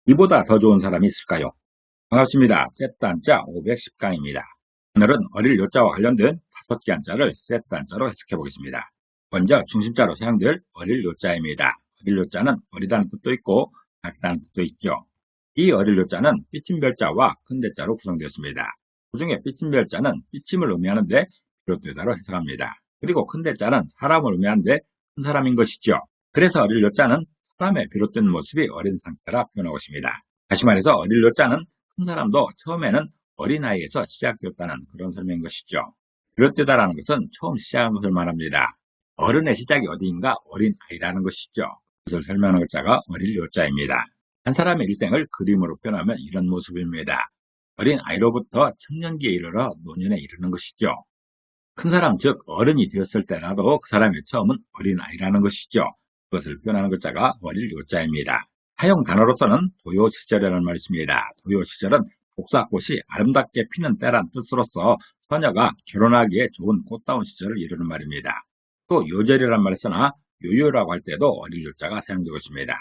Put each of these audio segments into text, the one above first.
이보다 더 좋은 사람이 있을까요? 반갑습니다. 세트 한자 510강입니다. 오늘은 어릴 요자와 관련된 5개 한자를 세트 한자로 해석해 보겠습니다. 먼저 중심자로 사용될 어릴 요자입니다. 어릴 요자는 어리다는 뜻도 있고 작다는 뜻도 있죠. 이 어릴 요자는 삐침별자와 큰대자로 구성되었습니다. 그 중에 삐침별자는 삐침을 의미하는데 비롯되다로 해석합니다. 그리고 큰대자는 사람을 의미하는데 큰 사람인 것이죠. 그래서 어릴 요자는 사람의 비롯된 모습이 어린 상태라 표현하고 있습니다. 다시 말해서 어릴 요자는 큰 사람도 처음에는 어린아이에서 시작되었다는 그런 설명인 것이죠. 비롯되다라는 것은 처음 시작한 것을 말합니다. 어른의 시작이 어디인가 어린아이라는 것이죠. 그것을 설명하는 글자가 어릴 요자입니다. 한 사람의 일생을 그림으로 표현하면 이런 모습입니다. 어린아이로부터 청년기에 이르러 노년에 이르는 것이죠. 큰 사람 즉 어른이 되었을 때라도 그 사람의 처음은 어린아이라는 것이죠. 그것을 표현하는 글자가 어릴 요자입니다. 사용 단어로서는 도요시절이라는 말이 있습니다. 도요시절은 복사꽃이 아름답게 피는 때란 뜻으로서 처녀가 결혼하기에 좋은 꽃다운 시절을 이루는 말입니다. 또 요절이라는 말을 쓰나 요요라고 할 때도 어릴 요자가 사용되고 있습니다.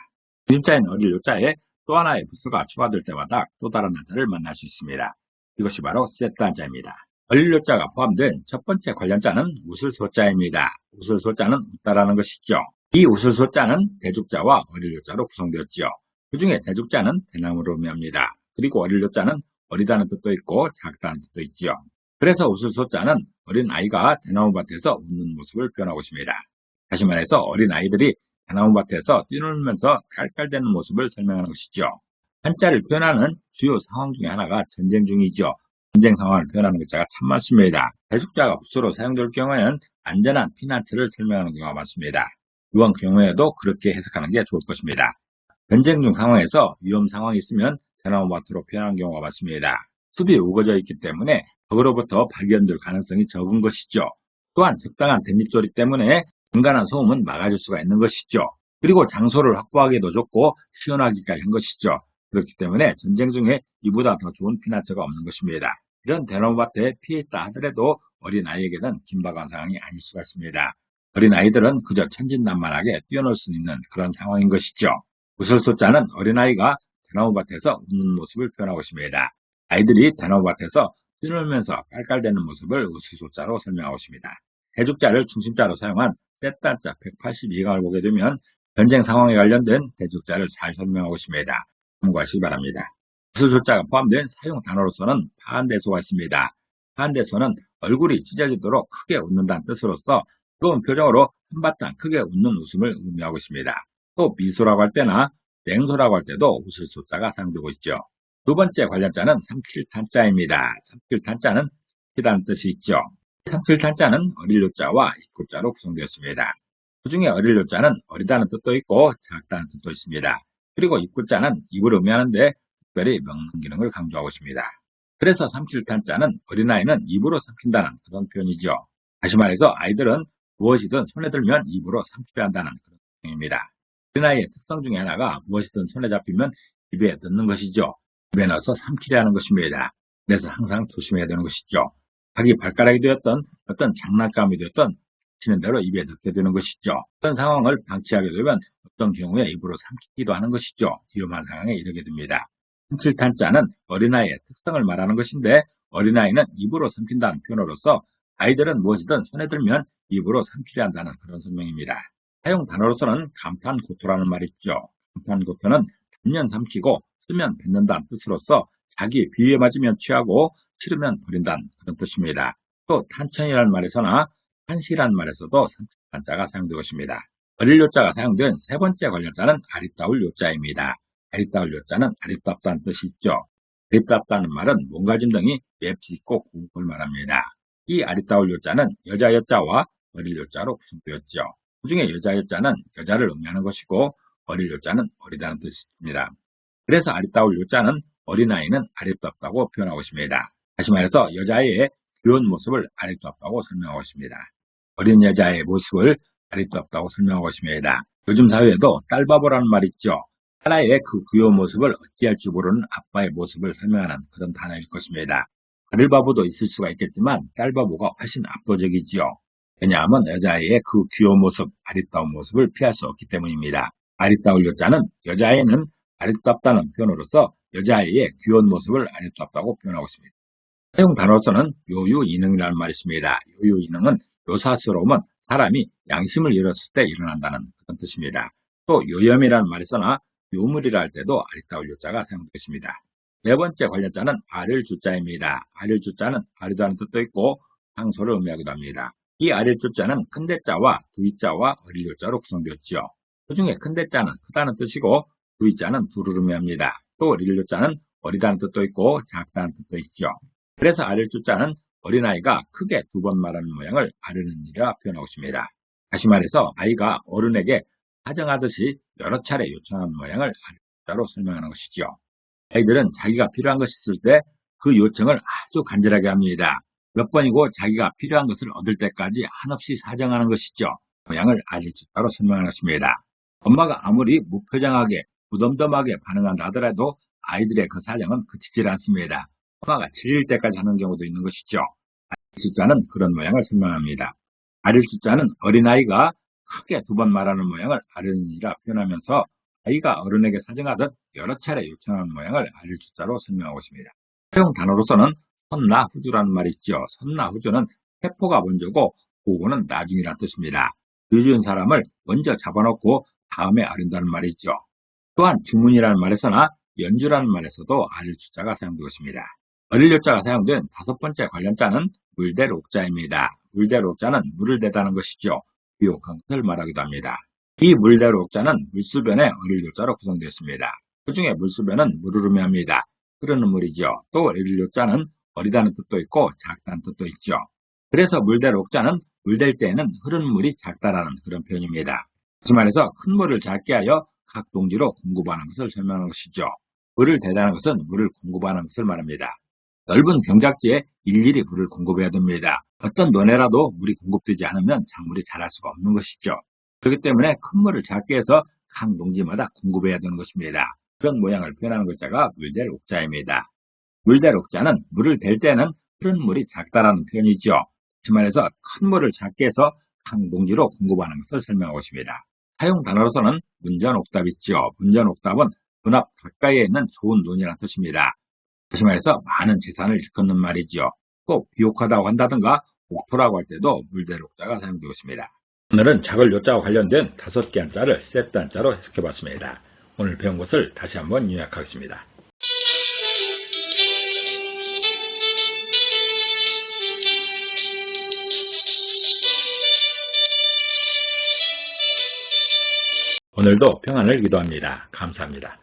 중심자인 어릴 요자에 또 하나의 부수가 추가될 때마다 또 다른 한자를 만날 수 있습니다. 이것이 바로 세트 한자입니다. 어릴 요자가 포함된 첫 번째 관련자는 웃을소자입니다. 웃을소자는 웃다라는 것이죠. 이 웃을소자는 대죽자와 어릴 요자로 구성되었지요. 그 중에 대죽자는 대나무를 의미합니다. 그리고 어릴 요자는 어리다는 뜻도 있고 작다는 뜻도 있지요. 그래서 웃을소자는 어린아이가 대나무밭에서 웃는 모습을 표현하고 있습니다. 다시 말해서 어린아이들이 대나무밭에서 뛰놀면서 깔깔대는 모습을 설명하는 것이죠. 한자를 표현하는 주요 상황 중에 하나가 전쟁 중이죠. 전쟁 상황을 표현하는 글자가 참 많습니다. 대숙자가 부수로 사용될 경우에는 안전한 피난처를 설명하는 경우가 많습니다. 이번 경우에도 그렇게 해석하는 게 좋을 것입니다. 전쟁 중 상황에서 위험 상황이 있으면 대나무밭으로 표현하는 경우가 많습니다. 숲이 우거져 있기 때문에 적으로부터 발견될 가능성이 적은 것이죠. 또한 적당한 댄잎소리 때문에 중간한 소음은 막아줄 수가 있는 것이죠. 그리고 장소를 확보하기도 좋고 시원하기까지 한 것이죠. 그렇기 때문에 전쟁 중에 이보다 더 좋은 피난처가 없는 것입니다. 이런 대나무밭에 피해 있다 하더라도 어린아이에게는 긴박한 상황이 아닐 수가 있습니다. 어린아이들은 그저 천진난만하게 뛰어놀 수 있는 그런 상황인 것이죠. 웃을소자는 어린아이가 대나무밭에서 웃는 모습을 표현하고 있습니다. 아이들이 대나무밭에서 뛰놀면서 깔깔대는 모습을 웃을소자로 설명하고 있습니다. 대죽자를 중심자로 사용한 세트한자 182강을 보게 되면 전쟁 상황에 관련된 대죽자를 잘 설명하고 있습니다. 참고하시기 바랍니다. 웃을소자가 포함된 사용 단어로서는 파한대소가 있습니다. 파한대소는 얼굴이 찢어지도록 크게 웃는다는 뜻으로서 뜨거운 표정으로 한바탕 크게 웃는 웃음을 의미하고 있습니다. 또 미소라고 할 때나 냉소라고 할 때도 웃을소자가 사용되고 있죠. 두 번째 관련자는 삼킬탄자입니다. 삼킬탄자는 이라는 뜻이 있죠. 삼킬탄자는 어릴 요자와 입구자로 구성되었습니다. 그 중에 어릴 요자는 어리다는 뜻도 있고 작다는 뜻도 있습니다. 그리고 입구자는 입을 의미하는데 특별히 먹는 기능을 강조하고 있습니다. 그래서 삼킬탄자는 어린아이는 입으로 삼킨다는 그런 표현이죠. 다시 말해서 아이들은 무엇이든 손에 들면 입으로 삼키려 한다는 그런 표현입니다. 어린아이의 특성 중에 하나가 무엇이든 손에 잡히면 입에 넣는 것이죠. 입에 넣어서 삼키려 하는 것입니다. 그래서 항상 조심해야 되는 것이죠. 자기 발가락이 되었던 어떤 장난감이 되었던 치는 대로 입에 넣게 되는 것이죠. 그런 상황을 방치하게 되면 어떤 경우에 입으로 삼키기도 하는 것이죠. 위험한 상황에 이르게 됩니다. 삼킬탄자는 어린아이의 특성을 말하는 것인데 어린아이는 입으로 삼킨다는 표현으로서 아이들은 무엇이든 손에 들면 입으로 삼키려 한다는 그런 설명입니다. 사용 단어로서는 감탄고토라는 말이 있죠. 감탄고토는 단면 삼키고 쓰면 뱉는다는 뜻으로서 자기 비위에 맞으면 취하고 싫으면 버린다는 그런 뜻입니다. 또 탄천이라는 말에서나 탄시라는 말에서도 삼킬탄자가 사용되고 있습니다. 어릴 요자가 사용된 세 번째 관련자는 아리따울 요자입니다. 아리따울 요자는 아리답다는 뜻이 있죠. 아리답다는 말은 몸가짐 등이 맵짓고 굵을 말합니다. 이 아리따울 요자는 여자 요자와 어릴 요자로 구성되었죠. 그 중에 여자 요자는 여자를 의미하는 것이고 어릴 요자는 어리다는 뜻입니다. 그래서 아리따울 요자는 어린아이는 아리답다고 표현하고 있습니다. 다시 말해서 여자아이의 귀여운 모습을 아리답다고 설명하고 있습니다. 어린 여자의 모습을 아리답다고 설명하고 있습니다. 요즘 사회에도 딸바보라는 말이 있죠. 딸아이의 그 귀여운 모습을 어찌할 줄 모르는 아빠의 모습을 설명하는 그런 단어일 것입니다. 아들바보도 있을 수가 있겠지만 딸바보가 훨씬 압도적이지요. 왜냐하면 여자아이의 그 귀여운 모습, 아리따운 모습을 피할 수 없기 때문입니다. 아리따울 여자는 여자아이는 아리따다는 표현으로서 여자아이의 귀여운 모습을 아리따다고 표현하고 있습니다. 사용 단어로서는 요유이능이라는 말이 있습니다. 요유이능은 요사스러움은 사람이 양심을 잃었을 때 일어난다는 그런 뜻입니다. 또 요염이라는 말이 써나 요물이라 할 때도 아리따울 요자가 사용되고 있습니다. 네 번째 관련자는 아릴 주자입니다. 아릴 주자는 아리다는 뜻도 있고 상소를 의미하기도 합니다. 이 아릴 주자는 큰 대자와 두이자와 어릴 요자로 구성되었지요. 그 중에 큰 대자는 크다는 뜻이고 두이자는 두를 의미합니다. 또 어릴 요자는 어리다는 뜻도 있고 작다는 뜻도 있죠. 그래서 아릴 주자는 어린아이가 크게 두 번 말하는 모양을 아르는이라 표현하고 있습니다. 다시 말해서 아이가 어른에게 사정하듯이 여러 차례 요청하는 모양을 아릴 주자로 설명하는 것이죠. 아이들은 자기가 필요한 것이 있을 때 그 요청을 아주 간절하게 합니다. 몇 번이고 자기가 필요한 것을 얻을 때까지 한없이 사정하는 것이죠. 모양을 아릴 주자로 설명하는 것입니다. 엄마가 아무리 무표정하게 무덤덤하게 반응한다 하더라도 아이들의 그 사정은 그치질 않습니다. 엄마가 질릴 때까지 하는 경우도 있는 것이죠. 아릴 주자는 그런 모양을 설명합니다. 아릴 주자는 어린아이가 크게 두 번 말하는 모양을 아르니라 표현하면서 아이가 어른에게 사정하듯 여러 차례 요청하는 모양을 아릴 주자로 설명하고 있습니다. 사용 단어로서는 선나후주라는 말이 있죠. 선나후주는 세포가 먼저고 후고는 나중이라는 뜻입니다. 유지은 사람을 먼저 잡아놓고 다음에 아른다는 말이 있죠. 또한 주문이라는 말에서나 연주라는 말에서도 아릴 주자가 사용되고 있습니다. 어릴 요자가 사용된 다섯 번째 관련자는 물댈 옥자입니다. 물댈 옥자는 물을 대다는 것이죠. 비옥한 것을 말하기도 합니다. 이 물댈 옥자는 물수변의 어릴 요자로 구성되었습니다. 그 중에 물수변은 물을 의미합니다. 흐르는 물이죠. 또 어릴 요자는 어리다는 뜻도 있고 작다는 뜻도 있죠. 그래서 물댈 옥자는 물댈 때에는 흐르는 물이 작다라는 그런 표현입니다. 다시 말해서 큰 물을 작게 하여 각 동지로 공급하는 것을 설명하는 것이죠. 물을 대다는 것은 물을 공급하는 것을 말합니다. 넓은 경작지에 일일이 물을 공급해야 됩니다. 어떤 논에라도 물이 공급되지 않으면 작물이 자랄 수가 없는 것이죠. 그렇기 때문에 큰 물을 작게 해서 각 농지마다 공급해야 되는 것입니다. 그런 모양을 표현하는 글자가 물댈 옥자입니다. 물댈 옥자는 물을 댈 때는 흐르는 물이 작다라는 표현이죠. 다시 말해서 큰 물을 작게 해서 각 농지로 공급하는 것을 설명하고 있습니다. 사용 단어로서는 문전옥답 있죠. 문전옥답은 눈앞 가까이에 있는 좋은 논이라는 뜻입니다. 다시 말해서 많은 재산을 일컫는 말이죠. 꼭 비옥하다고 한다든가 옥토라고 할 때도 물댈 옥자가 사용되고 있습니다. 오늘은 작을 요자와 관련된 5개 한자를 세트 한자로 해석해봤습니다. 오늘 배운 것을 다시 한번 요약하겠습니다. 오늘도 평안을 기도합니다. 감사합니다.